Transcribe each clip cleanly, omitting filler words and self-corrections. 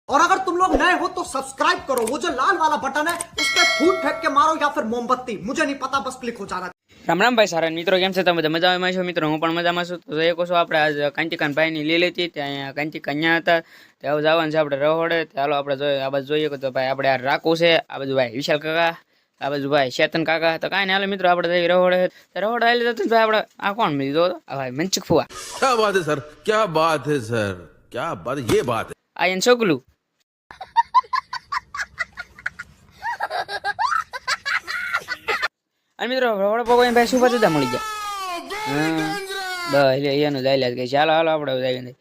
और अगर तुम लोग नए हो तो सब्सक्राइब करो, वो जो लाल वाला बटन है उस पर फूट फेंक के मारो या फिर मोमबत्ती, मुझे नहीं पता, बस क्लिक हो जाना। રામ રામ ભાઈ સારા મિત્રો, કેમ છે તમે? બધા મજામાં છો મિત્રો? હું પણ મજામાં છું. તો એ કહો છો આપણે આજ કાંતિકાન ભાઈની લીલી હતી ત્યાં અહીંયા કાંતિકા ન્યા હતા ત્યાં જવાનું છે આપણે રહોડે. ચાલો આપણે જોઈએ આ બાજુ જોઈએ તો ભાઈ આપણે આ રાખવું છે, આ બાજુ ભાઈ વિશાલ કાકા, આ બાજુ ભાઈ ચેતન કાકા. તો કાંઈ નહીં હાલો મિત્રો આપણે જઈએ રહોડે. રહોડે આવી જતું ભાઈ આપણે આ કોણ મળી દો આ ભાઈ મનસુખ ફુવા. क्या बात है सर, क्या बात है सर, क्या बात, ये बात है। આ એને છોકલું અને મિત્રો રહોડે પગોઈને ભાઈ શું જતા મળી ગયા. બસ એનું જાય લે કે ચાલો હાલો આપણે જઈએ.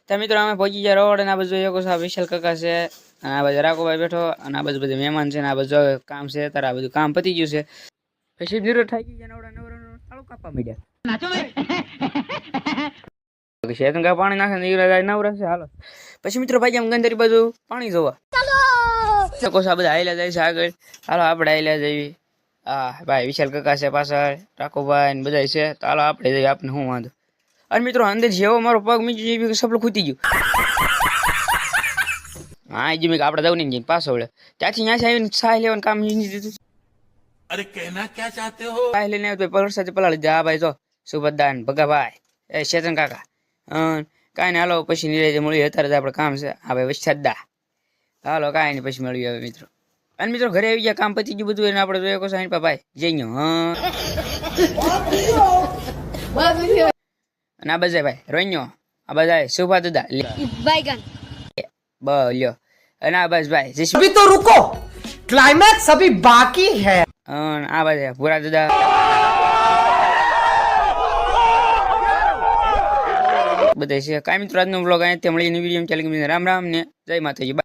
તો મિત્રો અમે પહોંચી ગયા રહોડે. આ બાજુ એક વિશાલ કાકા છે, અને આ બાજુ રાખોભાઈ બેઠો, અને આ બાજુ બધા મહેમાન છે, ને આ બાજુ કામ છે તારે આ બધું કામ પતી ગયું છે. પછી જીરો થઈ ગઈ નવડા નવરા તાળું કાપવા માંડ્યા. શેતન કા પાણી નાખે ને નવરા છે. હાલો પછી મિત્રો ભાઈ આમ ગંદરી બાજુ પાણી જોવા કોસા બધા હાઈલા જાય છે આગળ. હાલો આપણે હાઈલા જઈએ. હા ભાઈ વિશાલ કાકા છે પાછળ, ટાકોભાઈ ને બધા છે. તો હાલો આપણે જઈએ, આપને શું વાંધો. અને મિત્રો અંદર જેવો મારો પગ મીચું જેવી સપલું ખૂટી ગયું. હા જે મેં આપણે જવું નહીં પાછો વળે ત્યાંથી ત્યાંથી આવીને સાહ લેવાનું કામ દીધું. अरे कहना क्या चाहते हो? સાહ લઈને આવ્યો પલર સાથે પલાળી દે. હા ભાઈ જો સુભદ્દાન ભગાભાઈ એ ચેતન કાકા કાંઈ ને હાલો પછી નિરાજે મળ્યું. અત્યારે જ આપણે કામ છે. હા ભાઈ વચ્છાદા હાલો કાંઈ નહીં પછી મળ્યું હવે મિત્રો. અને મિત્રો ઘરે આવી ગયા, કામ પતી ગયું બધું એને આપણે જોઈએ કહો સાઈન ભાઈ જઈ ગયો. અને આ બધા ભાઈ રોઈયો, આ બધા સુભા દાદા બ લ્યો. અને આ બસ ભાઈ अभी तो रुको, क्लाइमैक्स अभी बाकी है। આ બધા પૂરા દાદા બધા છે. કાંઈ મિત્રો આજનો બ્લોગ અહીંયા મળીને વિડીયો ચાલી ગયો. રામ રામ ને જય માતાજી.